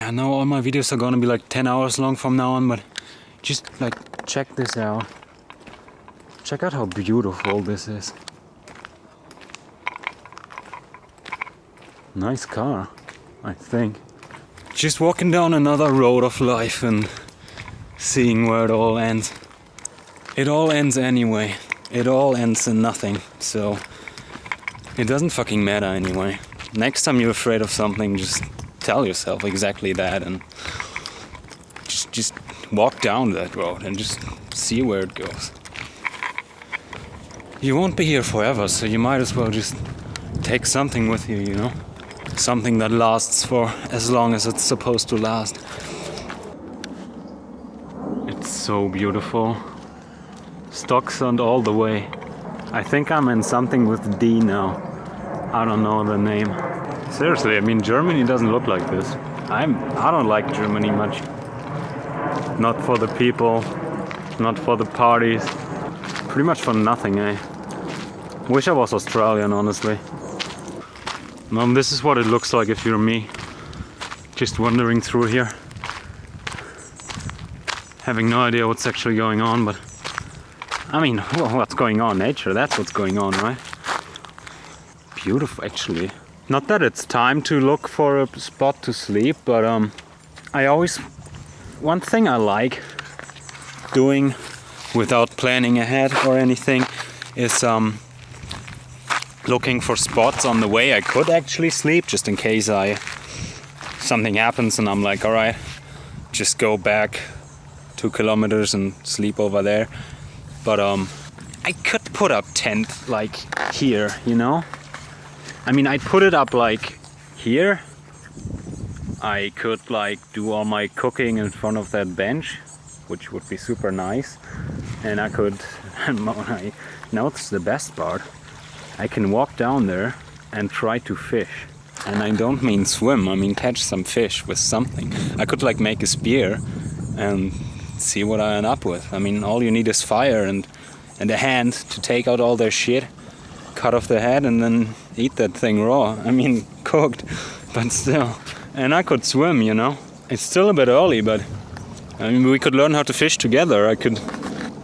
I know all my videos are gonna be like 10 hours long from now on, but just like check this out. Check out how beautiful this is. Nice car, I think. Just walking down another road of life and seeing where it all ends. It all ends anyway. It all ends in nothing, so it doesn't fucking matter anyway. Next time you're afraid of something, just tell yourself exactly that and just walk down that road and just see where it goes. You won't be here forever, so you might as well just take something with you, you know? Something that lasts for as long as it's supposed to last. It's so beautiful. Stocksund all the way. I think I'm in something with D now. I don't know the name. Seriously, I mean, Germany doesn't look like this. I don't like Germany much. Not for the people, not for the parties. Pretty much for nothing, eh? Wish I was Australian, honestly. This is what it looks like if you're me. Just wandering through here. Having no idea what's actually going on, but I mean, what's going on? Nature, that's what's going on, right? Beautiful, actually. Not that it's time to look for a spot to sleep, but one thing I like doing without planning ahead or anything is looking for spots on the way I could actually sleep, just in case something happens and I'm like, all right, just go back 2 kilometers and sleep over there. But I could put up tent like here, you know? I mean, I'd put it up like here. I could like do all my cooking in front of that bench, which would be super nice. And I could, now it's the best part. I can walk down there and try to fish. And I don't mean swim, I mean catch some fish with something. I could like make a spear and see what I end up with. I mean, all you need is fire and a hand to take out all their shit, cut off the head and then eat that thing raw. I mean, cooked, but still. And I could swim, you know. It's still a bit early, but I mean, we could learn how to fish together. I could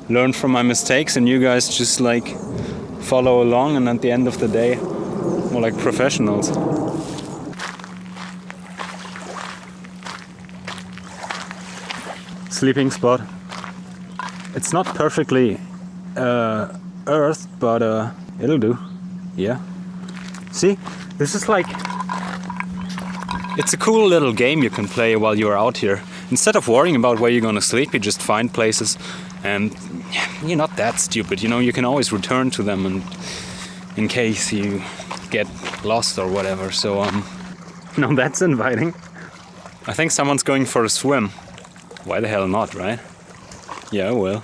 learn from my mistakes and you guys just like follow along, and at the end of the day, more like professionals. Sleeping spot. It's not perfectly earthed, but it'll do. Yeah. See, this is like, it's a cool little game you can play while you're out here. Instead of worrying about where you're gonna sleep, you just find places and you're not that stupid, you know, you can always return to them and in case you get lost or whatever, so no, that's inviting. I think someone's going for a swim. Why the hell not, right? Yeah, well.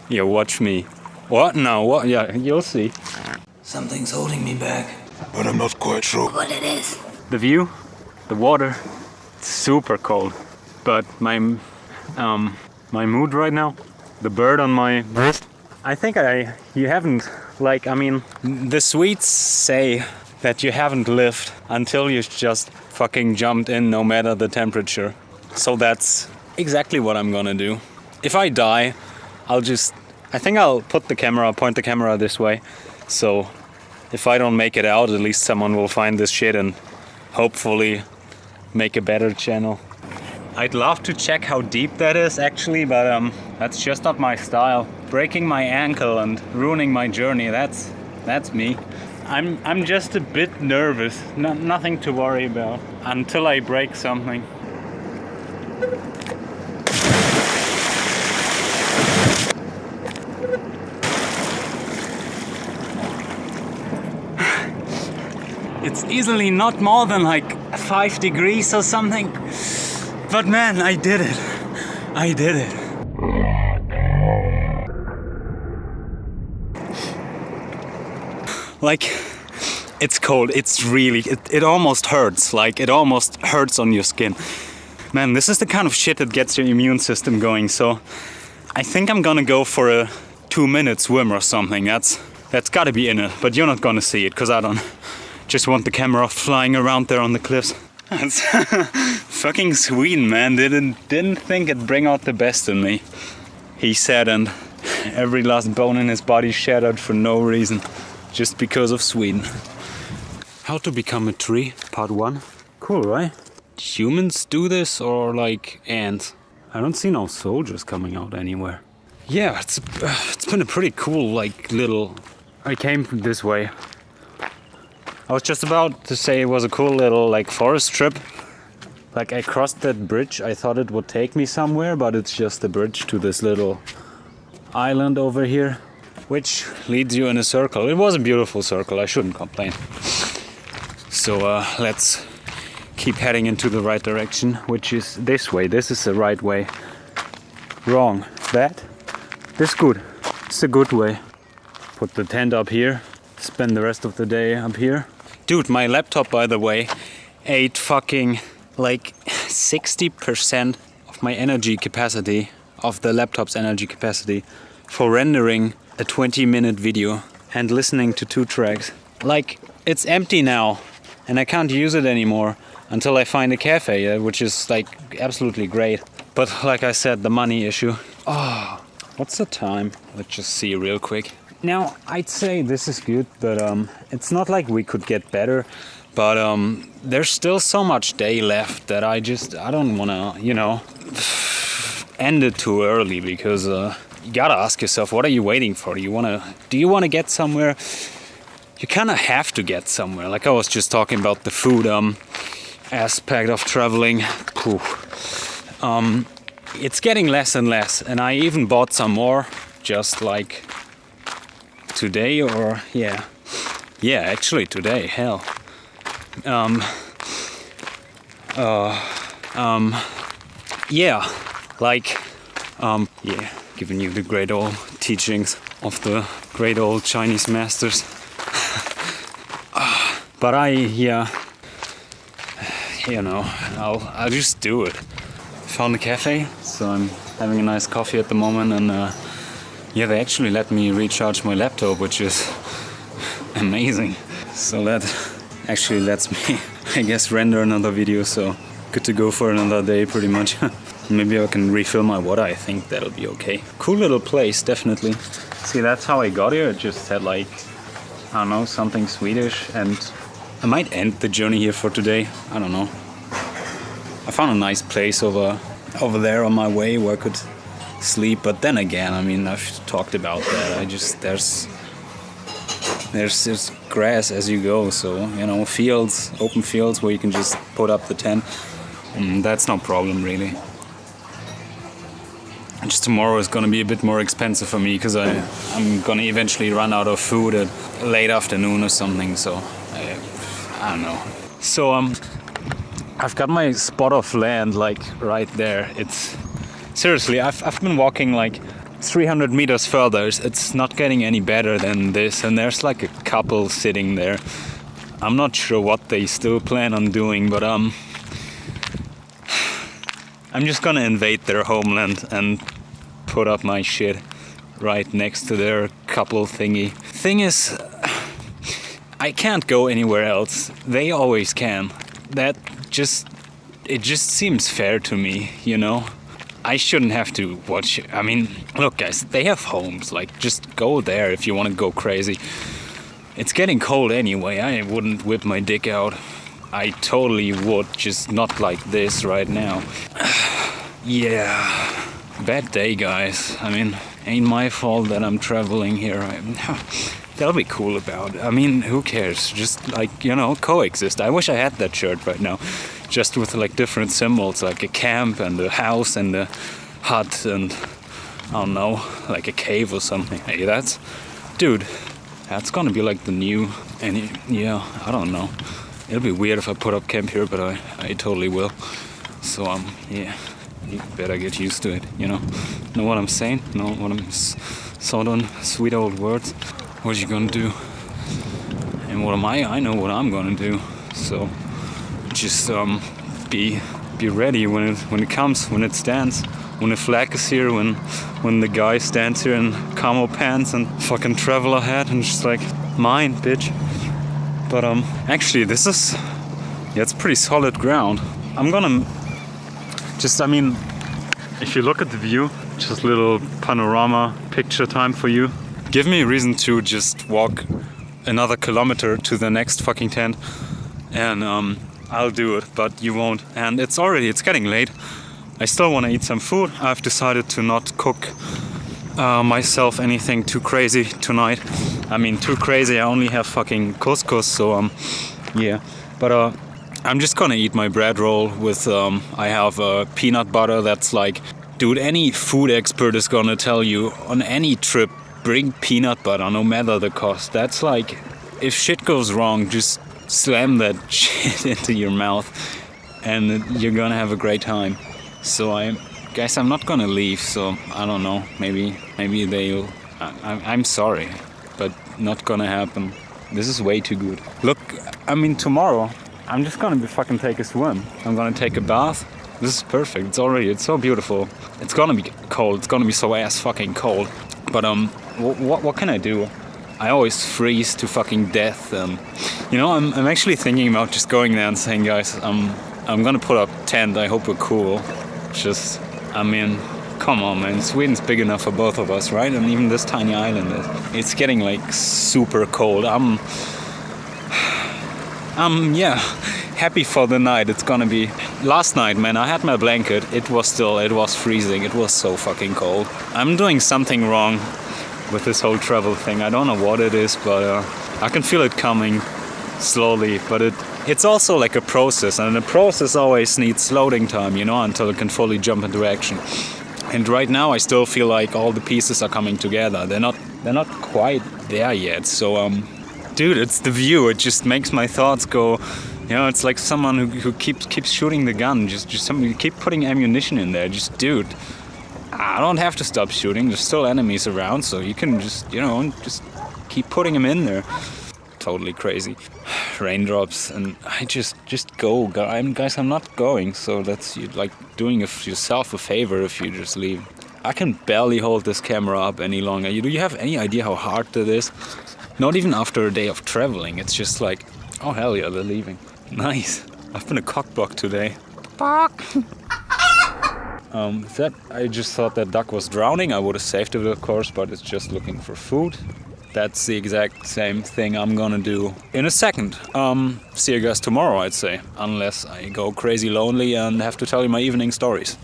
Yeah, watch me. What? No, what? Yeah, you'll see. Something's holding me back. But I'm not quite sure what it is. The view, the water, it's super cold. But my mood right now, the bird on my wrist, I think you haven't, like, I mean, the Swedes say that you haven't lived until you just fucking jumped in no matter the temperature. So that's exactly what I'm gonna do. If I die, I think I'll point the camera this way. So if I don't make it out, at least someone will find this shit and hopefully make a better channel. I'd love to check how deep that is actually, but that's just not my style. Breaking my ankle and ruining my journey, that's me. I'm just a bit nervous, nothing to worry about, until I break something. It's easily not more than like 5 degrees or something. But man, I did it. I did it. Like, it's cold. It's really, it almost hurts. Like, it almost hurts on your skin. Man, this is the kind of shit that gets your immune system going. So I think I'm gonna go for a 2-minute swim or something. That's gotta be in it, but you're not gonna see it because I don't just want the camera flying around there on the cliffs. That's Fucking Sweden, man, didn't think it'd bring out the best in me. He said, and every last bone in his body shattered for no reason, just because of Sweden. How to become a tree, part 1. Cool, right? Humans do this, or like ants? I don't see no soldiers coming out anywhere. Yeah, it's been a pretty cool, like, little... I came this way. I was just about to say it was a cool little, like, forest trip. Like, I crossed that bridge, I thought it would take me somewhere, but it's just a bridge to this little island over here, which leads you in a circle. It was a beautiful circle, I shouldn't complain. So, let's keep heading into the right direction, which is this way. This is the right way. Wrong. That? This good. It's a good way. Put the tent up here. Spend the rest of the day up here. Dude, my laptop, by the way, ate fucking like 60% of my energy capacity, of the laptop's energy capacity, for rendering a 20-minute video and listening to 2 tracks. Like, it's empty now and I can't use it anymore until I find a cafe, which is like absolutely great. But like I said, the money issue. Oh, what's the time? Let's just see real quick. Now, I'd say this is good, but it's not like we could get better. But there's still so much day left that I don't want to, you know, end it too early, because you gotta ask yourself, what are you waiting for? Do you want to get somewhere? You kind of have to get somewhere. Like I was just talking about the food aspect of traveling. It's getting less and less, and I even bought some more just like today, or yeah, actually today. Hell. Giving you the great old teachings of the great old Chinese masters. But I'll just do it. Found a cafe, so I'm having a nice coffee at the moment, and they actually let me recharge my laptop, which is amazing. So that actually lets me, I guess, render another video, so good to go for another day pretty much. Maybe I can refill my water, I think that'll be okay. Cool little place, definitely. See, that's how I got here. It just had like, I don't know, something Swedish, and I might end the journey here for today. I don't know. I found a nice place over there on my way where I could sleep, but then again, I mean, I've talked about that. There's grass as you go, so, you know, fields, open fields where you can just put up the tent. That's no problem, really. Just tomorrow is gonna be a bit more expensive for me, because I'm gonna eventually run out of food at late afternoon or something, so I don't know. So I've got my spot of land like right there. It's seriously, I've been walking like 300 meters further. It's not getting any better than this, and there's like a couple sitting there. I'm not sure what they still plan on doing, but I'm just gonna invade their homeland and put up my shit right next to their couple thingy. Thing is, I can't go anywhere else. They always can. It just seems fair to me, you know? I shouldn't have to watch it. I mean, look guys, they have homes. Like, just go there if you want to go crazy. It's getting cold anyway. I wouldn't whip my dick out. I totally would, just not like this right now. Yeah. Bad day, guys. I mean, ain't my fault that I'm traveling here. That'll be cool about it. I mean, who cares? Just like, you know, coexist. I wish I had that shirt right now. Just with like different symbols, like a camp and a house and a hut and, I don't know, like a cave or something. Hey, that's gonna be like the new, and yeah, I don't know. It'll be weird if I put up camp here, but I totally will. So, yeah. You better get used to it, you know? Know what I'm saying? Know what I'm sort on sweet old words? What you gonna do? And what am I? I know what I'm gonna do. So just be ready when it comes, when it stands, when the flag is here, when the guy stands here in camo pants and fucking traveler hat and just like, mine, bitch. But actually this is, yeah, it's pretty solid ground. I'm gonna Just, I mean, if you look at the view, just little panorama picture time for you. Give me a reason to just walk another kilometer to the next fucking tent, and I'll do it, but you won't. And it's getting late. I still want to eat some food. I've decided to not cook myself anything too crazy tonight. I mean, too crazy, I only have fucking couscous, so yeah. But I'm just gonna eat my bread roll with, I have peanut butter. That's like, dude, any food expert is gonna tell you on any trip, bring peanut butter, no matter the cost. That's like, if shit goes wrong, just slam that shit into your mouth and you're gonna have a great time. So guys, I'm not gonna leave, so I don't know, maybe they'll, I'm sorry, but not gonna happen. This is way too good. Look, I mean, tomorrow, I'm just gonna fucking take a swim. I'm gonna take a bath. This is perfect. It's so beautiful. It's gonna be cold. It's gonna be so ass fucking cold. But what can I do? I always freeze to fucking death. You know, I'm actually thinking about just going there and saying, guys, I'm gonna put up tent. I hope we're cool. Just, I mean, come on, man. Sweden's big enough for both of us, right? And even this tiny island it's getting like super cold. I'm happy for the night. It's gonna be. Last night, man, I had my blanket. It was freezing. It was so fucking cold. I'm doing something wrong with this whole travel thing. I don't know what it is, but I can feel it coming slowly. But it's also like a process, and the process always needs loading time, you know, until it can fully jump into action. And right now, I still feel like all the pieces are coming together. They're not quite there yet. So, dude, it's the view. It just makes my thoughts go. You know, it's like someone who keeps shooting the gun. Just somebody keep putting ammunition in there. Just, dude, I don't have to stop shooting. There's still enemies around, so you can just, you know, just keep putting them in there. Totally crazy. Raindrops, and I just go. Guys, I'm not going. So that's like doing yourself a favor if you just leave. I can barely hold this camera up any longer. Do you have any idea how hard that is? Not even after a day of traveling. It's just like, oh hell yeah, they're leaving. Nice. I've been a cockblock today. Fuck. I just thought that duck was drowning. I would have saved it, of course, but it's just looking for food. That's the exact same thing I'm gonna do in a second. See you guys tomorrow, I'd say. Unless I go crazy lonely and have to tell you my evening stories.